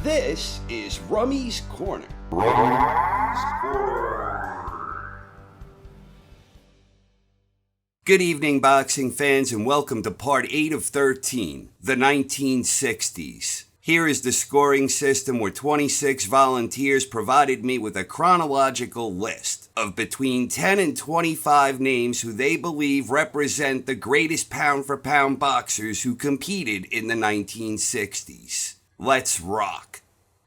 This is Rummy's Corner. Good evening, boxing fans, and welcome to part 8 of 13, the 1960s. Here is the scoring system where 26 volunteers provided me with a chronological list of between 10 and 25 names who they believe represent the greatest pound-for-pound boxers who competed in the 1960s. Let's rock.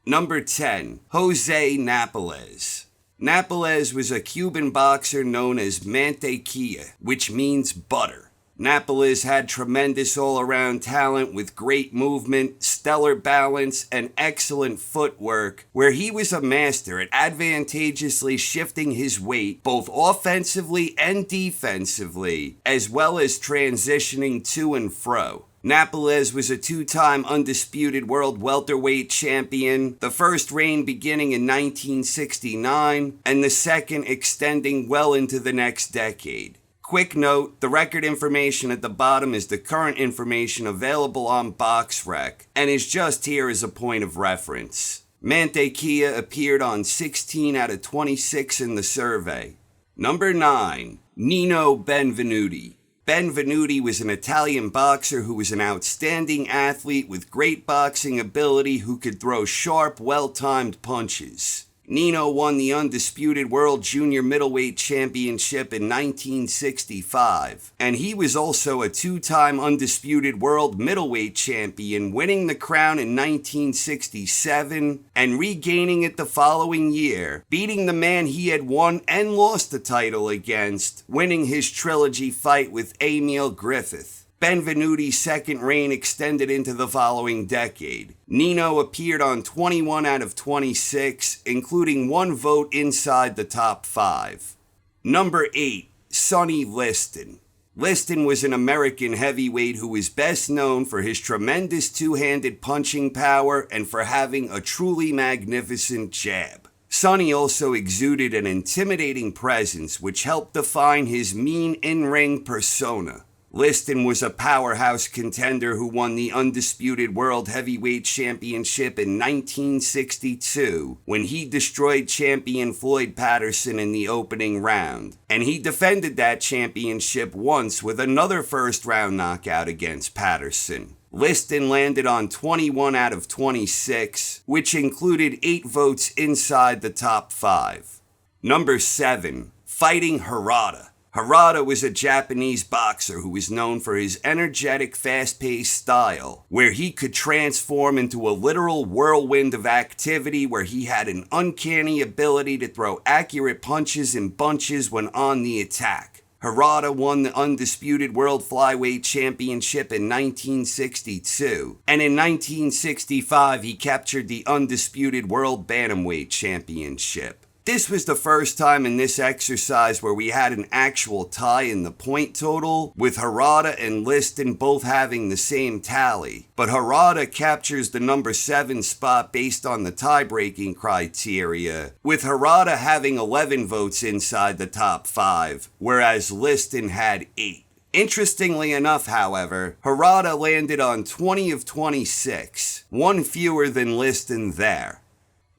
Number 10, Jose Napoles. Napoles was a Cuban boxer known as mantequilla, which means butter. Napoles had tremendous all-around talent with great movement, stellar balance, and excellent footwork, where he was a master at advantageously shifting his weight both offensively and defensively, as well as transitioning to and fro. Napoles was a two-time undisputed world welterweight champion, the first reign beginning in 1969, and the second extending well into the next decade. Quick note, the record information at the bottom is the current information available on BoxRec, and is just here as a point of reference. Mantequilla appeared on 16 out of 26 in the survey. Number 9, Nino Benvenuti. Benvenuti was an Italian boxer who was an outstanding athlete with great boxing ability who could throw sharp, well-timed punches. Nino won the undisputed World Junior Middleweight Championship in 1965, and he was also a two-time undisputed World Middleweight Champion, winning the crown in 1967 and regaining it the following year, beating the man he had won and lost the title against, winning his trilogy fight with Emile Griffith. Benvenuti's second reign extended into the following decade. Nino appeared on 21 out of 26, including one vote inside the top 5. Number 8, Sonny Liston. Liston was an American heavyweight who was best known for his tremendous two-handed punching power and for having a truly magnificent jab. Sonny also exuded an intimidating presence which helped define his mean in-ring persona. Liston was a powerhouse contender who won the undisputed World Heavyweight Championship in 1962 when he destroyed champion Floyd Patterson in the opening round. And he defended that championship once with another first-round knockout against Patterson. Liston landed on 21 out of 26, which included 8 votes inside the top 5. Number 7, Fighting Harada. Harada was a Japanese boxer who was known for his energetic, fast-paced style, where he could transform into a literal whirlwind of activity where he had an uncanny ability to throw accurate punches in bunches when on the attack. Harada won the undisputed World Flyweight Championship in 1962, and in 1965 he captured the undisputed World Bantamweight Championship. This was the first time in this exercise where we had an actual tie in the point total, with Harada and Liston both having the same tally. But Harada captures the number 7 spot based on the tie-breaking criteria, with Harada having 11 votes inside the top 5, whereas Liston had 8. Interestingly enough, however, Harada landed on 20 of 26, one fewer than Liston there.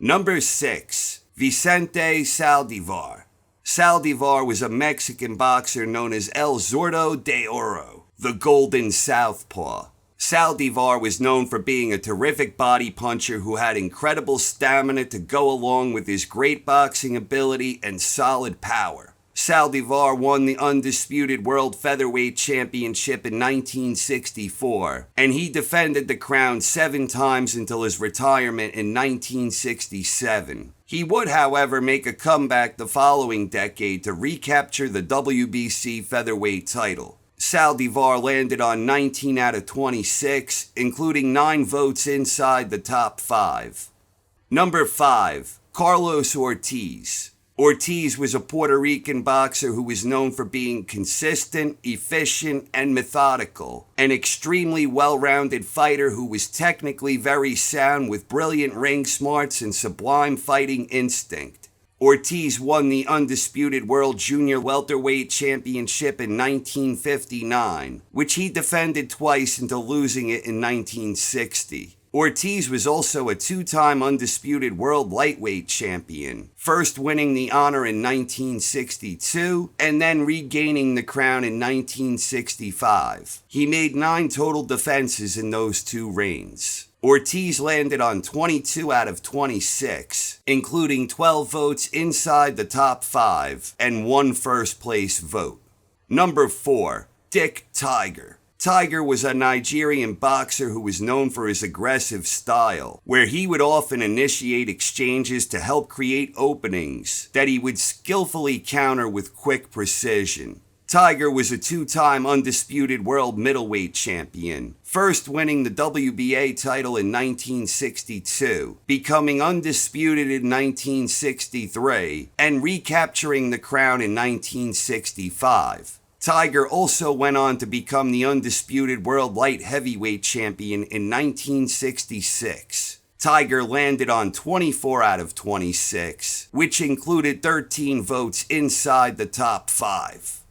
Number 6. Vicente Saldivar. Saldivar was a Mexican boxer known as El Zurdo de Oro, the Golden Southpaw. Saldivar was known for being a terrific body puncher who had incredible stamina to go along with his great boxing ability and solid power. Saldivar won the undisputed World Featherweight Championship in 1964, and he defended the crown 7 times until his retirement in 1967. He would, however, make a comeback the following decade to recapture the WBC featherweight title. Saldivar landed on 19 out of 26, including 9 votes inside the top 5. Number 5, Carlos Ortiz. Ortiz was a Puerto Rican boxer who was known for being consistent, efficient, and methodical. An extremely well-rounded fighter who was technically very sound with brilliant ring smarts and sublime fighting instinct. Ortiz won the undisputed World Junior Welterweight Championship in 1959, which he defended twice until losing it in 1960. Ortiz was also a two-time undisputed world lightweight champion, first winning the honor in 1962 and then regaining the crown in 1965. He made 9 total defenses in those 2 reigns. Ortiz landed on 22 out of 26, including 12 votes inside the top 5 and 1 first-place vote. Number 4, Dick Tiger. Tiger was a Nigerian boxer who was known for his aggressive style, where he would often initiate exchanges to help create openings that he would skillfully counter with quick precision. Tiger was a 2-time undisputed world middleweight champion, first winning the WBA title in 1962, becoming undisputed in 1963, and recapturing the crown in 1965. Tiger also went on to become the undisputed world light heavyweight champion in 1966. Tiger landed on 24 out of 26, which included 13 votes inside the top 5.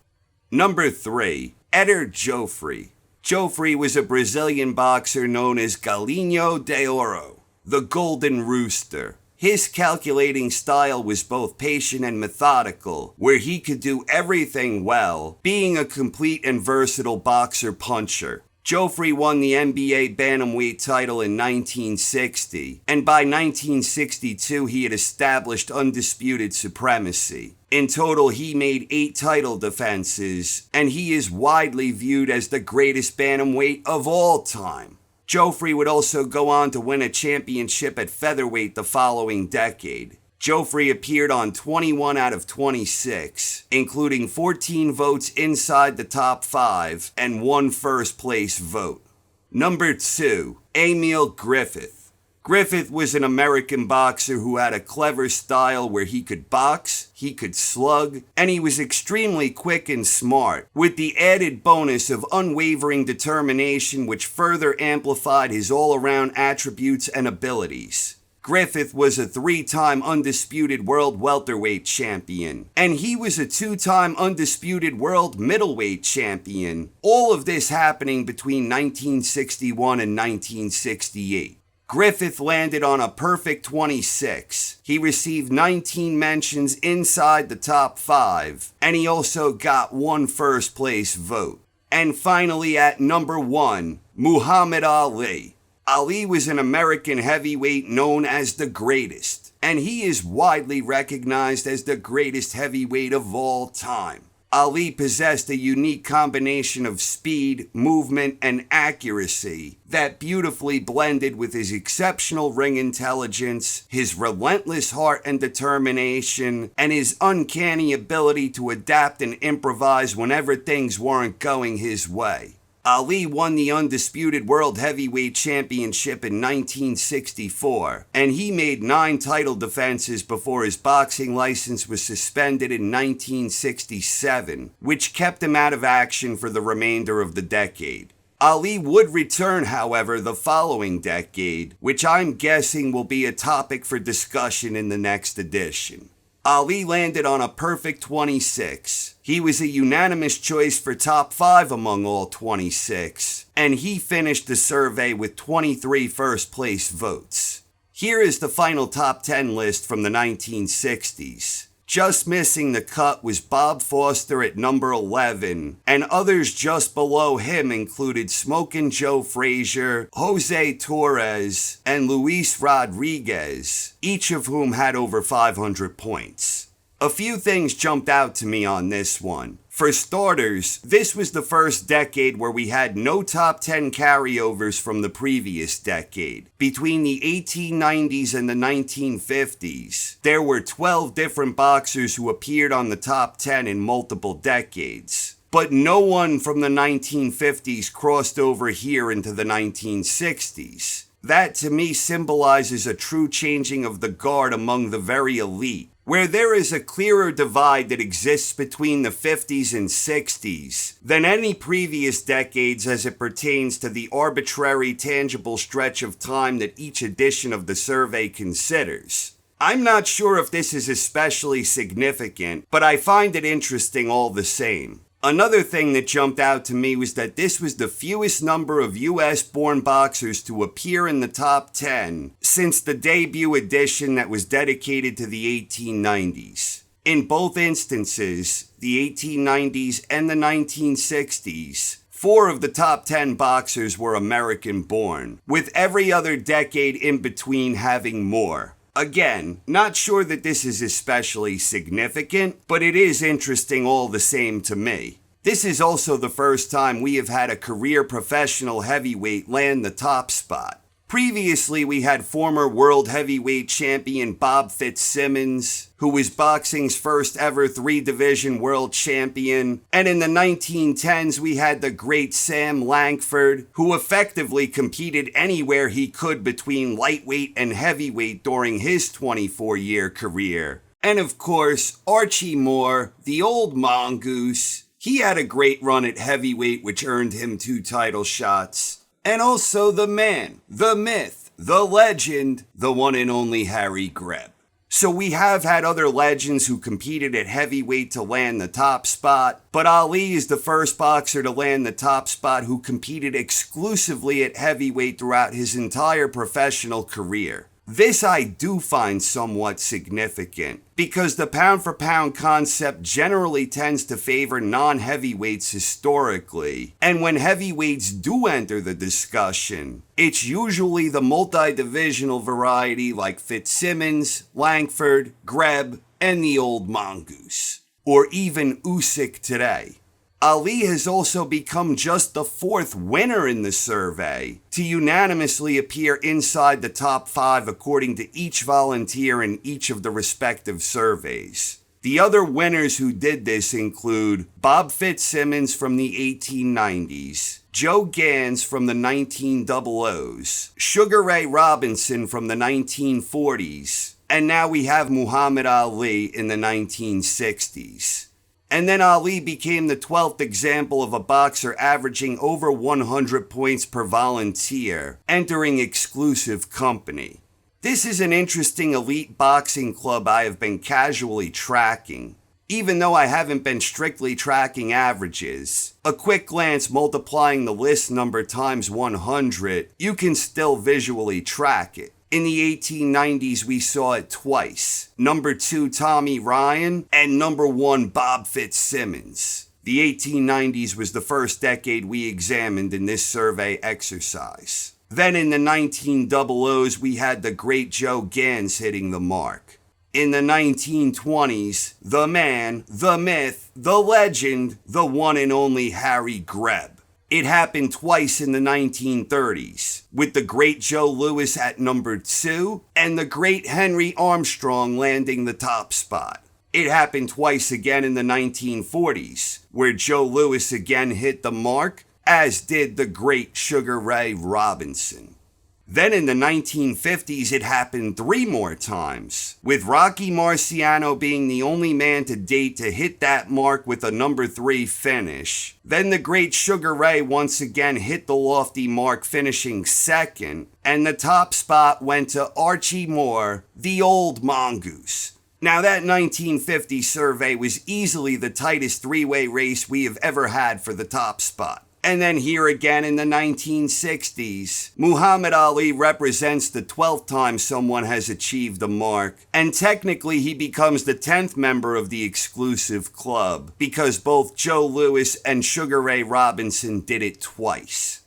Number 3, Eder Jofre. Jofre was a Brazilian boxer known as Galinho de Ouro, the Golden Rooster. His calculating style was both patient and methodical, where he could do everything well, being a complete and versatile boxer-puncher. Jofre won the NBA bantamweight title in 1960, and by 1962 he had established undisputed supremacy. In total, he made 8 title defenses, and he is widely viewed as the greatest bantamweight of all time. Jofre would also go on to win a championship at featherweight the following decade. Jofre appeared on 21 out of 26, including 14 votes inside the top 5 and 1 first-place vote. Number 2, Emile Griffith. Griffith was an American boxer who had a clever style where he could box, he could slug, and he was extremely quick and smart, with the added bonus of unwavering determination which further amplified his all-around attributes and abilities. Griffith was a 3-time undisputed world welterweight champion, and he was a 2-time undisputed world middleweight champion, all of this happening between 1961 and 1968. Griffith landed on a perfect 26. He received 19 mentions inside the top 5, and he also got 1 first-place vote. And finally at number 1, Muhammad Ali. Ali was an American heavyweight known as the greatest, and he is widely recognized as the greatest heavyweight of all time. Ali possessed a unique combination of speed, movement, and accuracy that beautifully blended with his exceptional ring intelligence, his relentless heart and determination, and his uncanny ability to adapt and improvise whenever things weren't going his way. Ali won the undisputed World Heavyweight Championship in 1964, and he made 9 title defenses before his boxing license was suspended in 1967, which kept him out of action for the remainder of the decade. Ali would return, however, the following decade, which I'm guessing will be a topic for discussion in the next edition. Ali landed on a perfect 26. He was a unanimous choice for top 5 among all 26, and he finished the survey with 23 first-place votes. Here is the final top 10 list from the 1960s. Just missing the cut was Bob Foster at number 11, and others just below him included Smokin' Joe Frazier, Jose Torres, and Luis Rodriguez, each of whom had over 500 points. A few things jumped out to me on this one. For starters, this was the first decade where we had no top 10 carryovers from the previous decade. Between the 1890s and the 1950s, there were 12 different boxers who appeared on the top 10 in multiple decades. But no one from the 1950s crossed over here into the 1960s. That to me symbolizes a true changing of the guard among the very elite, where there is a clearer divide that exists between the 50s and 60s than any previous decades as it pertains to the arbitrary, tangible stretch of time that each edition of the survey considers. I'm not sure if this is especially significant, but I find it interesting all the same. Another thing that jumped out to me was that this was the fewest number of US-born boxers to appear in the top 10 since the debut edition that was dedicated to the 1890s. In both instances, the 1890s and the 1960s, 4 of the top 10 boxers were American-born, with every other decade in between having more. Again, not sure that this is especially significant, but it is interesting all the same to me. This is also the first time we have had a career professional heavyweight land the top spot. Previously, we had former world heavyweight champion Bob Fitzsimmons, who was boxing's first ever 3-division world champion, and in the 1910s we had the great Sam Lankford, who effectively competed anywhere he could between lightweight and heavyweight during his 24-year career. And of course, Archie Moore, the old mongoose, he had a great run at heavyweight which earned him 2 title shots. And also the man, the myth, the legend, the one and only Harry Greb. So we have had other legends who competed at heavyweight to land the top spot, but Ali is the first boxer to land the top spot who competed exclusively at heavyweight throughout his entire professional career. This I do find somewhat significant, because the pound-for-pound concept generally tends to favor non-heavyweights historically, and when heavyweights do enter the discussion, it's usually the multi-divisional variety like Fitzsimmons, Lankford, Greb, and the old mongoose, or even Usyk today. Ali has also become just the 4th winner in the survey to unanimously appear inside the top 5 according to each volunteer in each of the respective surveys. The other winners who did this include Bob Fitzsimmons from the 1890s, Joe Gans from the 1900s, Sugar Ray Robinson from the 1940s, and now we have Muhammad Ali in the 1960s. And then Ali became the 12th example of a boxer averaging over 100 points per volunteer, entering exclusive company. This is an interesting elite boxing club I have been casually tracking. Even though I haven't been strictly tracking averages, a quick glance multiplying the list number times 100, you can still visually track it. In the 1890s, we saw it twice. Number 2, Tommy Ryan, and number 1, Bob Fitzsimmons. The 1890s was the first decade we examined in this survey exercise. Then in the 1900s, we had the great Joe Gans hitting the mark. In the 1920s, the man, the myth, the legend, the one and only Harry Greb. It happened twice in the 1930s, with the great Joe Louis at number 2 and the great Henry Armstrong landing the top spot. It happened twice again in the 1940s, where Joe Louis again hit the mark, as did the great Sugar Ray Robinson. Then in the 1950s, it happened 3 more times, with Rocky Marciano being the only man to date to hit that mark with a number 3 finish. Then the great Sugar Ray once again hit the lofty mark, finishing 2nd, and the top spot went to Archie Moore, the old mongoose. Now that 1950 survey was easily the tightest 3-way race we have ever had for the top spot. And then here again in the 1960s, Muhammad Ali represents the 12th time someone has achieved the mark, and technically he becomes the 10th member of the exclusive club, because both Joe Louis and Sugar Ray Robinson did it twice.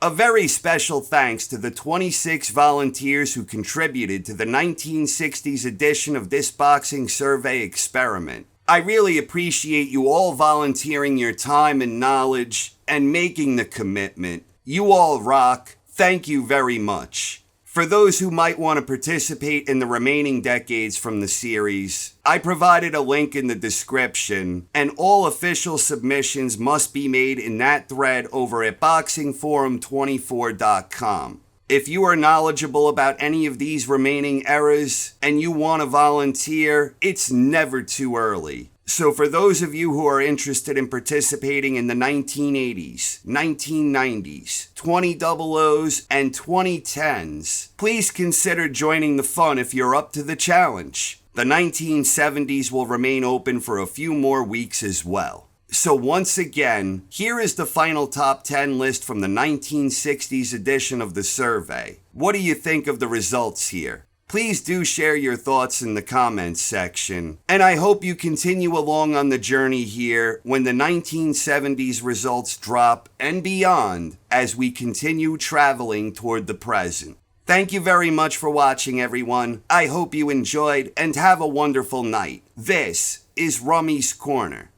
A very special thanks to the 26 volunteers who contributed to the 1960s edition of this boxing survey experiment. I really appreciate you all volunteering your time and knowledge and making the commitment. You all rock. Thank you very much. For those who might want to participate in the remaining decades from the series, I provided a link in the description, and all official submissions must be made in that thread over at boxingforum24.com. If you are knowledgeable about any of these remaining eras and you want to volunteer, it's never too early. So for those of you who are interested in participating in the 1980s, 1990s, 2000s, and 2010s, please consider joining the fun if you're up to the challenge. The 1970s will remain open for a few more weeks as well. So once again, here is the final top 10 list from the 1960s edition of the survey. What do you think of the results here? Please do share your thoughts in the comments section. And I hope you continue along on the journey here when the 1970s results drop and beyond as we continue traveling toward the present. Thank you very much for watching, everyone. I hope you enjoyed and have a wonderful night. This is Rummy's Corner.